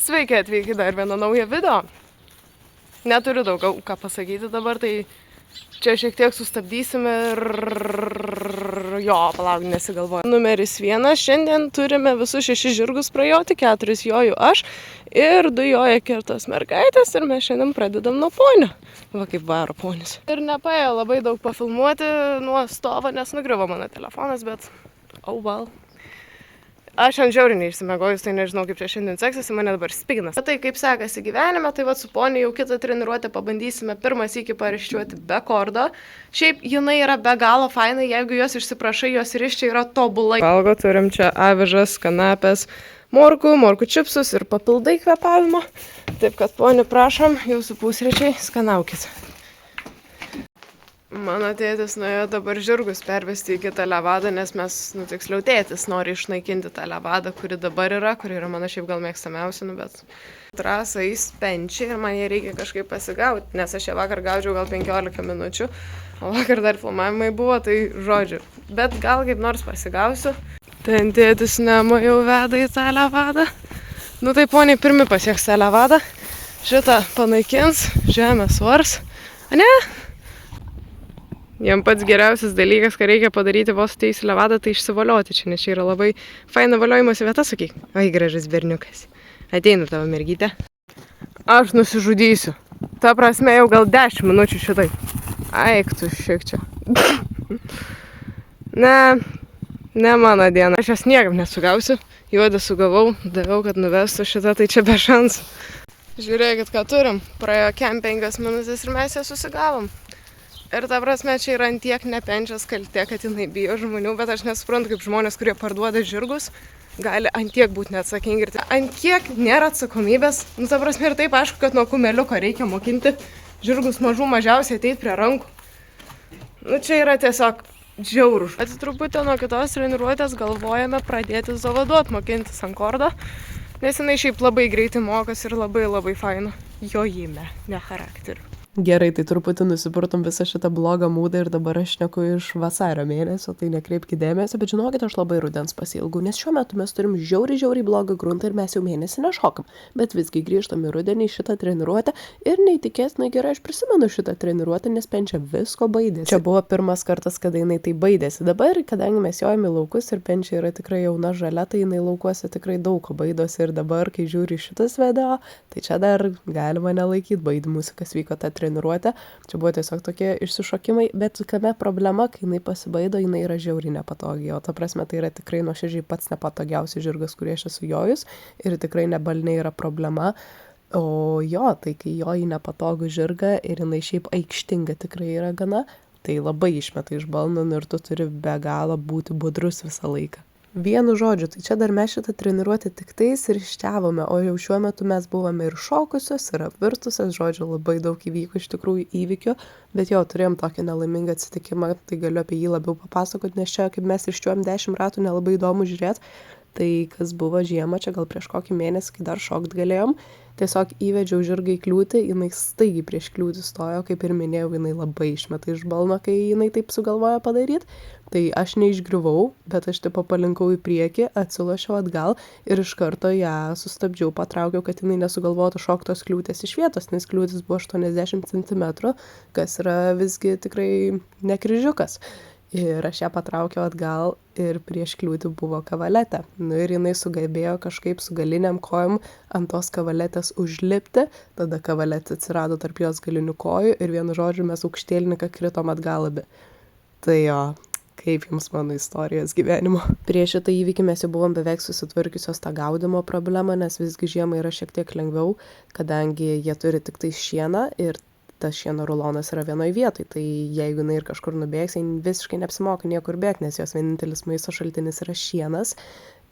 Sveiki atvykę dar vieną naują video. Neturiu daugiau ką pasakyti dabar, tai čia šiek tiek sustabdysime ir jo, palauk, nesigalvoju. Numeris 1, šiandien turime visus 6 žirgus prajoti, 4 joju aš ir 2 joja kirtos mergaitės ir mes šiandien pradedam nuo ponio. Va kaip varo ponis. Ir nepaėjo labai daug pafilmuoti nuo stovo, nes nugriuvo mano telefonas, bet oh well. Aš ant žiauriai neišsimegojus, tai nežinau, kaip čia šiandien seksis, mane dabar spiginas. Tai kaip sekasi gyvenime, tai va su poniu jau kitą treniruotę pabandysime pirmą sykį pariščiuoti be kordo. Šiaip jinai yra be galo faina, jeigu jos išsiprašai, jos riščiai yra tobulai. Valgo turim čia avižas, kanapės, morkų čipsus ir papildai kvepavimo. Taip kad poniu prašom, jūsų pusryčiai, skanaukit. Mano tėtis nuėjo dabar žirgus pervesti į kitą levadą, nes mes, tiksliau tėtis nori išnaikinti tą levadą, kuri dabar yra, kuri yra mano šiaip gal mėgstamiausia, bet trasą įspenčia ir man ją reikia kažkaip pasigauti, nes aš ją vakar gaudžiau gal 15 minučių, o vakar dar filmavimai buvo, tai žodžiu, bet gal kaip nors pasigausiu. Ten tėtis Nemo jau veda į tą levadą. Nu tai poniai pirmi pasieks tą levadą, šitą panaikins, žemę svars, a ne? Jam pats geriausias dalykas, ką reikia padaryti vos ateis į levadą, tai išsivolioti čia, nes čia yra labai faina voliojimosi vieta, sakyk. Oi, gražus berniukas. Ateina tavo mergytė. Aš nusižudysiu. Ta prasme jau gal 10 minučių šitai. Aik tu šiek čia. Ne mano diena. Aš jas niekaip nesugausiu. Juodą sugavau, daviau, kad nuvestų šitą, tai čia be šansų. Žiūrėkit, ką turim. Praėjo kem 5 minutės ir mes ją susigavom. Ir ta prasme, čia yra antiek nepenčias kaltė, kad jinai bijo žmonių, bet aš nesuprantu, kaip žmonės, kurie parduoda žirgus, gali antiek būti neatsakingi. Ir antiek nėra atsakomybės. Nu, ta prasme, ir taip aišku, kad nuo kumeliuko reikia mokinti žirgus mažiausiai ateiti prie rankų. Nu, čia yra tiesiog žiauru. Truputį nuo kitos treniruotės galvojame pradėti zavaduot, mokintis ant kordo, nes jinai šiaip labai greitai mokosi ir labai faina jojime, ne charakteriu. Gerai, tai truputį nusipurtum visą šitą blogą mūdą ir dabar aš šneku iš vasario mėnesio, tai nekreipkite dėmesio, bet žinokit, aš labai rudens pasiilgau, nes šiuo metu mes turim žiauriai blogą gruntą ir mes jau mėnesį nešokam, bet visgi grįžtam į rudenį šitą treniruotę ir neįtikėtinai gerai aš prisimenu šitą treniruotę, nes penčia visko baidėsi. Čia buvo pirmas kartas, kada jinai tai baidėsi. Dabar, kadangi mes jojame į laukus ir penčia yra tikrai jauna žalia, tai jinai laukuose tikrai daug ko baidosi ir dabar, kai žiūri šitas video, tai čia dar galima nelaikyti baidimusi, kas vyko tą treniruotę. Čia buvo tiesiog tokie išsišokimai, bet kame problema, kai jinai pasibaido, jinai yra žiauriai nepatogi, o ta prasme tai yra tikrai nuoširdžiai pats nepatogiausias žirgas, kurį aš esu jojus ir tikrai nebalnė yra problema. O jo, tai kai joji nepatogų žirgą ir jinai šiaip aikštinga tikrai yra gana, tai labai išmeta iš balno ir tu turi be galo būti budrus visą laiką. Vienu žodžiu, tai čia dar mes šitą treniruotę tik tais ir iščiavome, o jau šiuo metu mes buvome ir šokusios, ir apvirtusios, žodžiu, labai daug įvyko iš tikrųjų įvykių, bet jau turėjom tokį nelaimingą atsitikimą, tai galiu apie jį labiau papasakoti, nes čia kaip mes iščiuom 10 ratų, nelabai įdomu žiūrėti, tai kas buvo žiemą, čia gal prieš kokį mėnesį, kai dar šokt galėjom, tiesiog įvedžiau žirgą į kliūtį, jinai staigiai prieš kliūtį stojo, kaip ir minėjau, jinai labai išmeta iš balno, kai jinai taip sugalvojo padaryti. Tai aš neišgriuvau, bet aš tipo palinkau į priekį, atsilošiau atgal ir iš karto ją sustabdžiau, patraukiau, kad jinai nesugalvotų šoktos kliūtės iš vietos, nes kliūtis buvo 80 cm, kas yra visgi tikrai nekryžiukas. Ir aš ją patraukiau atgal ir prieš kliūtį buvo kavaletė. Nu ir jinai sugebėjo kažkaip su galiniam kojom ant tos kavaletės užlipti, tada kavaletė atsirado tarp jos galinių kojų ir vienu žodžiu mes aukštėlininką kritom atgal abi. Tai jo, kaip jums mano istorijos gyvenimo. Prieš šitą įvykį mes jau buvom beveik susitvarkiusios tą gaudimo problemą, nes visgi žiemą yra šiek tiek lengviau, kadangi jie turi tik tai šieną ir tas šieno rulonas yra vienoje vietoje, tai jeigu jinai ir kažkur nubėgs, jai visiškai neapsimoka niekur bėgti, nes jos vienintelis maisto šaltinis yra šienas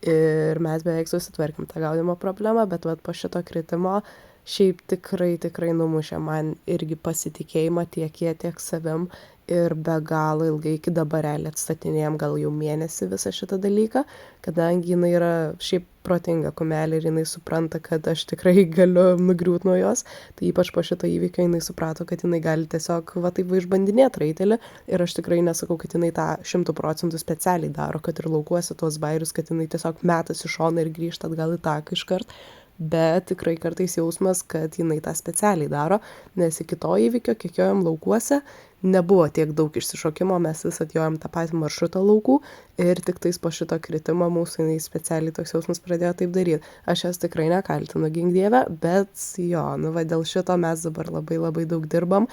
ir mes beveik susitvarkėm tą gaudimo problemą, bet po šito kritimo šiaip tikrai numušė man irgi pasitikėjimą tiek jie, tiek savim ir be galo ilgai iki dabar realiai atstatinėjom gal jau mėnesį visą šitą dalyką, kadangi jinai yra šiaip protinga kumelė ir jinai supranta, kad aš tikrai galiu nugriūt nuo jos, tai ypač po šito įvykio jinai suprato, kad jinai gali tiesiog taip išbandinėti raitelį ir aš tikrai nesakau, kad jinai tą 100% specialiai daro, kad ir laukuosi tuos bairius, kad jinai tiesiog metasi į šoną ir grįžta atgal į taką iškart. bet tikrai kartais jausmas, kad jinai tą specialiai daro, nes iki to įvykio, kiek jojom laukuose, nebuvo tiek daug išsišokimo, mes vis atjojom tą patį maršrutą laukų ir tik tais po šito kritimo mūsų jinai specialiai toks jausmas pradėjo taip daryti. Aš jas tikrai nekaltinu, gink dieve, bet jo, nu va dėl šito mes dabar labai daug dirbam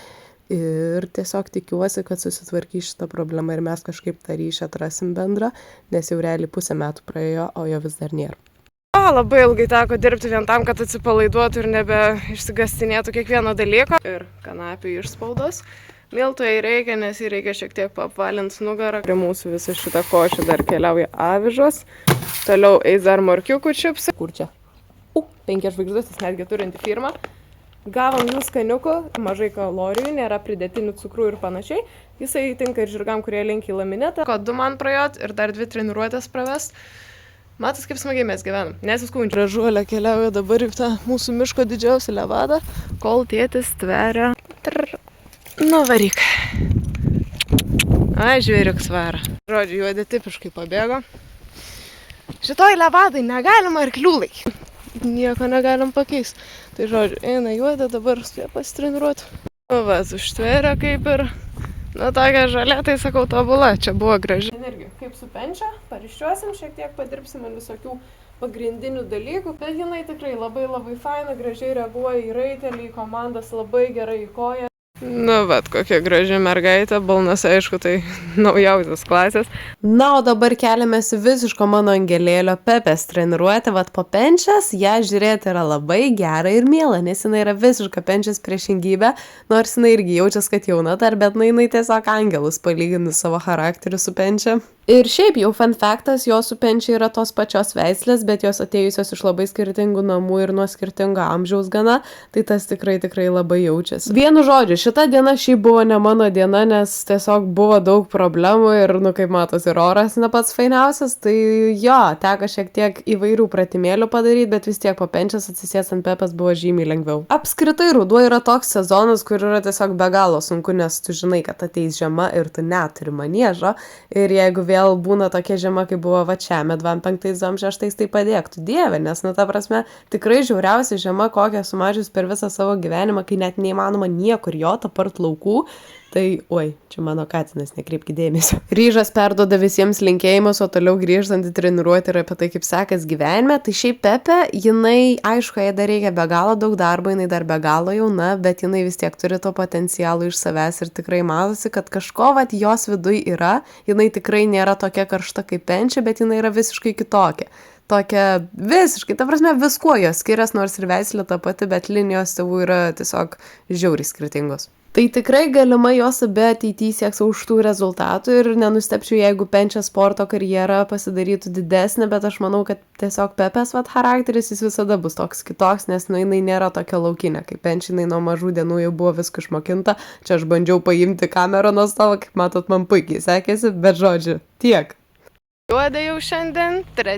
ir tiesiog tikiuosi, kad susitvarkys šitą problemą ir mes kažkaip tą ryšį atrasim bendrą, nes jau realiai pusę metų praėjo, o jo vis dar nėra. Labai ilgai teko dirbti vien tam, kad atsipalaiduotų ir nebe išsigastinėtų kiekvieno dalyko. Ir kanapių išspaudos. Miltų jai reikia, nes jį reikia šiek tiek apvalinti nugarą. Prie mūsų visą šitą košę dar keliauja avižos. Toliau eis dar morkiukų čipsai. Kur čia? 5 žvaigždutės netgi turinti firma. Gavom jų skaniukų, mažai kalorijų, nėra pridėtinių cukrų ir panašiai. Jisai tinka ir žirgam, kurie linkia į laminetą. Ko 2 man prajot ir dar 2 treniruotės pravest. Matas, kaip smagiai mes gyvenam. Nesiskundžiu. Gražuolė keliauja dabar į tą mūsų miško didžiausią levadą, kol tėtis tveria. Nu, varyk. Ai, žvėriuk svara. Žodžiu, juodė tipiškai pabėgo. Šitoj levadai negalima arklių laikyti. Nieko negalim pakeisti. Tai žodžiu, eina juodė, dabar spėjo pasitreniruoti. O vas, užtveria kaip ir, nu, tokia žalia, tai sakau, tobula. Čia buvo graži energija. Kaip su penčia, pariščiuosim, šiek tiek padirbsim ant visokių pagrindinių dalykų. Bet jinai tikrai labai faina, gražiai reaguoja į raitelį, į komandas, labai gerai į koją. Nu, bet kokia graži mergaitė, balnas, aišku, tai naujausias klasės. Na, o dabar keliamės visiško mano angelėlio Pepės treniruotę, vat po penčias, ją žiūrėti yra labai gera ir miela, nes jinai yra visiška penčias priešingybė, nors jinai irgi jaučias, kad jauna dar, bet jinai tiesiog angelus palyginus savo charakteriu su penčia. Ir šiaip jau fun factas, jos su penčia yra tos pačios veislės, bet jos atėjusios iš labai skirtingų namų ir nuo skirtingo amžiaus gana, tai tas tikrai labai jaučiasi. Vienu žodžiu, šita diena šiaip buvo ne mano diena, nes tiesiog buvo daug problemų ir, nu, kaip matos, ir oras ne pats fainiausias, tai jo, teko šiek tiek įvairių pratimėlių padaryti, bet vis tiek po penčias atsisės ant Pepės buvo žymiai lengviau. Apskritai, ruduo yra toks sezonas, kur yra tiesiog be galo sunku, nes tu žinai, kad ateis žiema ir tu neturi maniežo, ir jeigu vėl būna tokia žiema, kaip buvo va šiame 25-26, tai padėk tu dieve, nes, nu, ta prasme, tikrai žiauriausia žiema, kokią sumažius per visą savo gyvenimą, kai net neįmanoma niekur jot apart laukų, tai, oi, čia mano katinas, nekreipkite dėmesio. Ryžas perduoda visiems linkėjimus, o toliau grįžtant į treniruotę ir apie tai, kaip sekas gyvenime, tai šiaip Pepė, jinai, aišku, jai dar reikia be galo daug darbo, jinai dar be galo jauna, bet jinai vis tiek turi to potencialo iš savęs ir tikrai matosi, kad kažko, vat, jos viduj yra, jinai tikrai nėra tokia karšta kaip penčia, bet jinai yra visiškai kitokia. Tokia visiškai, ta prasme, viskuo jos skiriasi, nors ir veislė ta pati, bet linijos tėvų yra tiesiog žiauriai skirtingos. Tai tikrai galima jos abi ateityje sieks aukštų rezultatų ir nenustepčiau, jeigu penčia sporto karjera pasidarytų didesnė, bet aš manau, kad tiesiog Pepės vat charakteris jis visada bus toks kitoks, nes nu, jinai nėra tokia laukinė, kaip penčia, jinai nuo mažų dienų jau buvo viską išmokinta, čia aš bandžiau paimti kamerą nuo stalo, kaip matot, man puikiai sekėsi, bet žodžiu, tiek. Juodė jau šiandien 3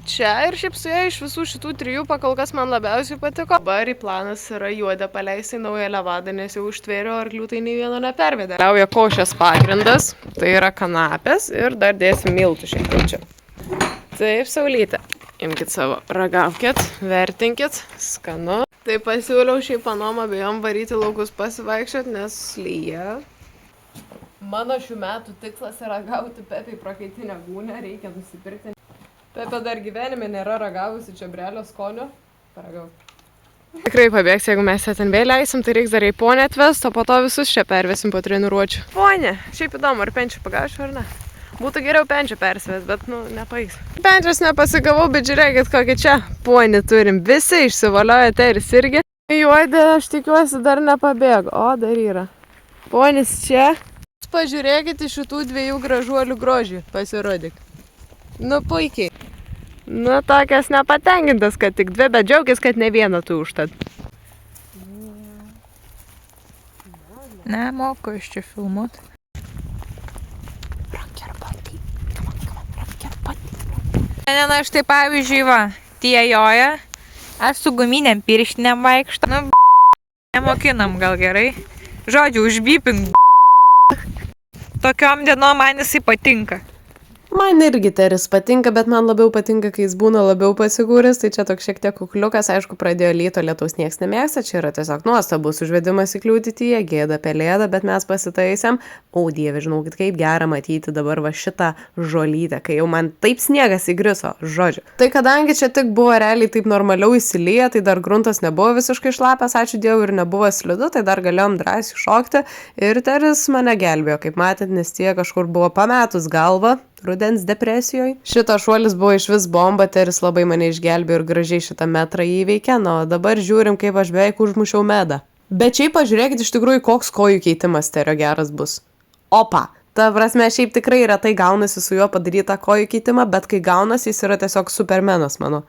ir šiaip su ja iš visų šitų 3 pakol kas man labiausiai patiko. Dabar į planas yra Juodę paleisti į naują levadą, nes jau užtvėriau arklių, tai nei vieno nepervedė. Liauja košės pagrindas, tai yra kanapės ir dar dėsim miltų šiek tiek čia. Taip, Saulytė, imkit savo, ragaukit, vertinkit, skanu. Tai pasiūliau šiaip panom abejom varyti laukus pasivaikščiot, nes lyja. Mano šių metų tikslas yra gauti Pepei prakaitinę gūnę, reikia nusipirkti. Pepė dar gyvenime nėra ragavusi čiobrelio skonio. Paragauk. Tikrai pabėgs, jeigu mes ją ten vėl leisim, tai reiks dar į ponę atvest, o po to visus čia pervesim po treniruočių. Ponė, šiaip įdomu, ar penčią pagaučiau ar ne? Būtų geriau penčią persivest, bet, nu, nepais. Penčias nepasigavau, bet žiūrėkit, kokį čia ponį turim. Visi išsivalioja teris irgi. Juodė, aš tikiuosi, dar nepabėgo. O, dar yra. Ponis čia. Pažiūrėkit iš šitų 2 gražuolių grožį, pasirodyk. Nu, puikiai. Nu, tokias nepatenkintas, kad tik 2, bet džiaugis, kad ne vieną tu užtat. Nemoku iš čia filmuot. Šiandien aš tai pavyzdžiui, va, tie joja, aš su guminėm pirštinėm vaikštau. Nu, nemokinam gal gerai. Žodžiu, užbypink. Tokiom dienom man jisai patinka. Man irgi Teris patinka, bet man labiau patinka, kai jis būna labiau pasikūręs, tai čia toks šiek tiek kukliukas, aišku, pradėjo lyto, lietaus nieks nemėgsta, čia yra tiesiog nuostabus užvedimas į kliūtytyje, gėda pelėda, bet mes pasitaisėm. O dieve, žinokit, kaip gera matyti dabar va šitą žolytę, kai jau man taip sniegas įgriso, žodžiu. Tai kadangi čia tik buvo realiai taip normaliau įsilieję, tai dar gruntas nebuvo visiškai šlapęs, ačiū Dievui, ir nebuvo slidu, tai dar galėjom drąsiai šokti ir Teris mane gelbėjo, kaip matėt, nes tie kažkur buvo pametus galvą. Rudens depresijoje. Šitas šuolis buvo iš vis bomba, Teris labai mane išgelbėjo ir gražiai šitą metrą įveikė, na, o dabar žiūrim, kaip aš beveik užmušiau medą. Bet šiaip pažiūrėkit iš tikrųjų, koks kojų keitimas Terio geras bus. Opa! Ta prasme, šiaip tikrai retai gaunasi su juo padarytą kojų keitimą, bet kai gaunasi, jis yra tiesiog supermenas mano.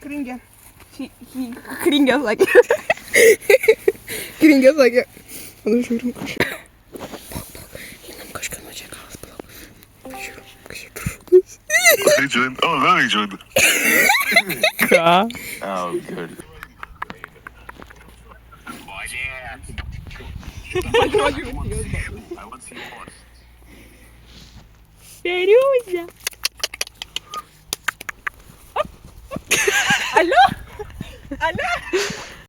Kringė. Kringė sakė. Kringė sakė. Manu žiūrim kažką. Einam kažką nuo čia galas, palauk. Žiūrim, kažkaip trukus. They joined. Oh, now they joined. Ką? Oh, good. Seriūzė. Alio? Alio?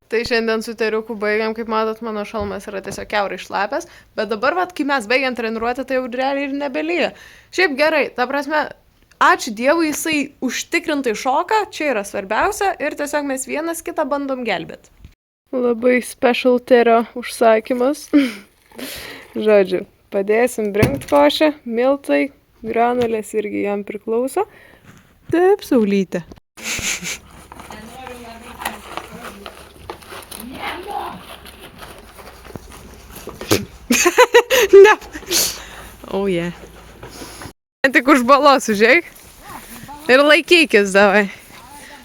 Tai šiandien su Teriuku baigiam, kaip matot, mano šalmas yra tiesiog kiaurai šlapęs, bet dabar, kai mes baigiam treniruotę, tai jau realiai ir nebelyja. Šiaip gerai, ta prasme, ačiū Dievui, jisai užtikrintai šoka, čia yra svarbiausia ir tiesiog mes vienas kitą bandom gelbėti. Labai special Terio užsakymas. Žodžiu, padėsim brinkt košę, miltai, granulės irgi jam priklauso. Taip, saulytė. Ne. Oh, yeah. Tik už balos užeik. Ir laikykis, davai.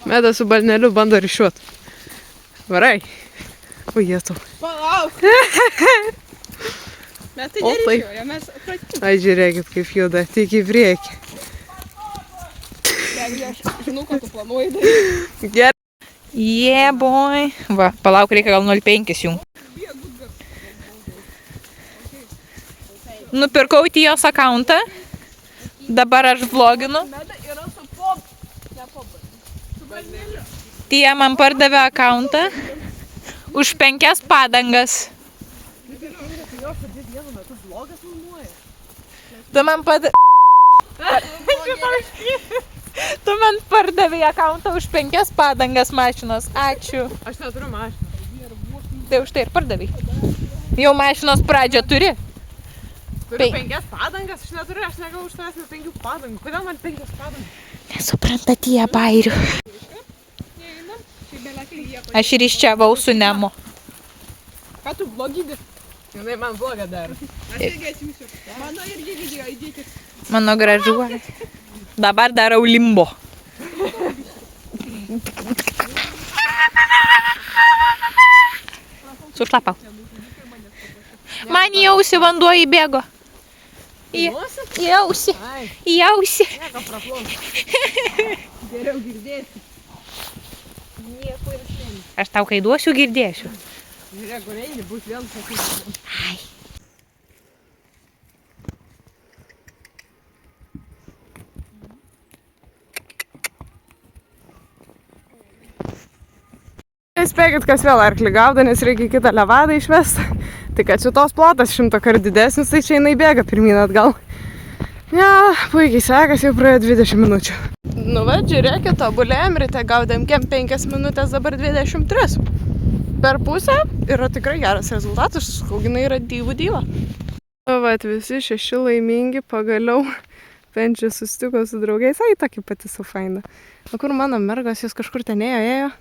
Medas su balneliu bando ryšiuot. Varai. O, jėtų. Palauk. Mes tai O, taip. neryšiuojam, mes pratybom. Ai, žiūrėkit, kaip juda. Tik į priekį. Aš žinau, ką tu planuoji daryti. Gerai. Yeah, boy. Va, palauk, reikia gal 0,5 jums. Nupirkau Tijos akauntą. Dabar aš vloginu. Meda yra su pop. Ne pop. Su balneliu. Tija man pardavė akauntą už 5 padangas. Tu man pardavė akauntą už 5 padangas mašinos. Ačiū. Aš neturiu mašiną. Tai už tai ir pardavė. Jau mašinos pradžią turi. Turiu 5 padangas, aš neturiu, aš negau už tavęs 5 padangų. Kodėl man 5 padangų? Nesupranta Tija bairių. Aš ir iščiavau su Nemo. Ką tu blogydė? Jinai man blogą daro. Aš irgi atsiųsiu. Mano irgi video įdėkit. Mano gražuolė. Dabar darau limbo. Sušlapau. Man į ausį vanduo įbėgo. Į ausį. Į ausį. Geriau girdėsi. Aš tau kai duosiu, girdėsiu. Žiūrėk, rengi bus vėl sakyti. Spėkit, kas vėl arklį gaudo, nes reikia kitą levadą išvesti. Tai kad šitos plotas 100 kart didesnis, tai čia jinai bėga pirmyn atgal. Ja, puikiai sekas, jau praėjo 20 minučių. Nu va, žiūrėkit, tobulėjom, ryte gaudėm 5 minutės, dabar 23. Per pusę yra tikrai geras rezultatas, auginai yra dyva. O vat, visi 6 laimingi, pagaliau Penčia susitiko su draugais, ai, tokia pati su faina. O kur mano mergos, jos kažkur ten ėjo.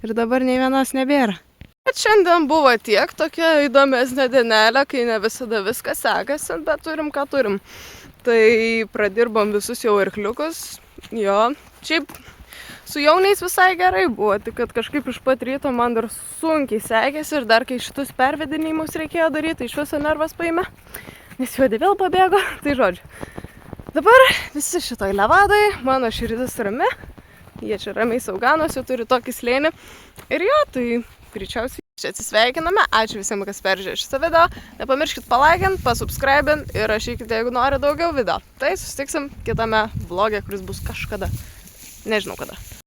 Ir dabar nei vienos nebėra. Bet šiandien buvo tiek, tokia įdomesnė dienelė, kai ne visada viskas sekasi, bet turim ką turim. Tai pradirbom visus jau arkliukus. Jo, šiaip su jauniais visai gerai buvo, tik kad kažkaip iš pat ryto man dar sunkiai sekėsi ir dar kai šitus pervedinimus reikėjo daryti, tai iš viso nervas paėmė, nes juodi vėl pabėgo, tai žodžiu. Dabar visi šitoj levadai, mano širdis rami. Jie čia ramiai sauganosi, turi tokį slėnį. Ir jo, tai greičiausiai Čia atsisveikiname, ačiū visiems, kas peržiūrėjo šitą video. Nepamirškit palaikint, pasubscribint ir rašykite, jeigu nori daugiau video. Tai susitiksim kitame vloge, kuris bus kažkada. Nežinau kada.